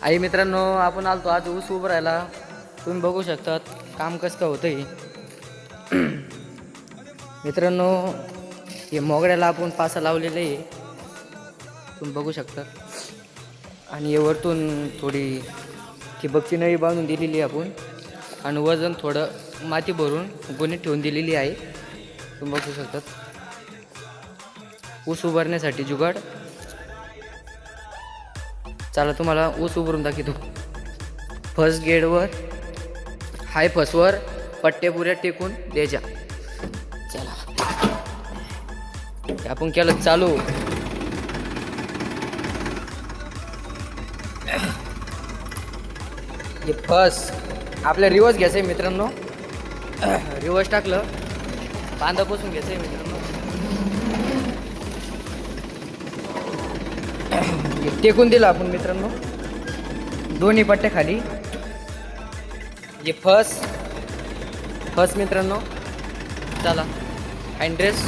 आई मित्रांनो, आपण आलतो आज ऊस उभं राहायला. तुम्ही बघू शकतात काम कसं काय होतंय. मित्रांनो, हे मोगड्याला आपण पासा लावलेले आहे, तुम्ही बघू शकता. आणि वरतून थोडी ठिबकची नळी बांधून दिलेली आहे आपण, आणि वजन थोडं माती भरून गोणीत ठेवून दिलेली आहे, तुम्ही बघू शकतात. ऊस उभारण्यासाठी जुगाड. चला तुम्हाला ऊस उभारून दाखवतो. फर्स्ट गेडवर हाय फसवर पट्ट्या पुऱ्या टेकून द्यायच्या. चला आपण केलं चालू. हे फर्स्ट आपल्या रिवर्स घ्यायचं आहे मित्रांनो. रिवर्स टाकलं बांधापासून घ्यायचं आहे मित्रांनो. टेकून दिलं आपण मित्रांनो दोन्ही पट्ट्या खाली. हे फर्स्ट मित्रांनो. चला हँड रेस.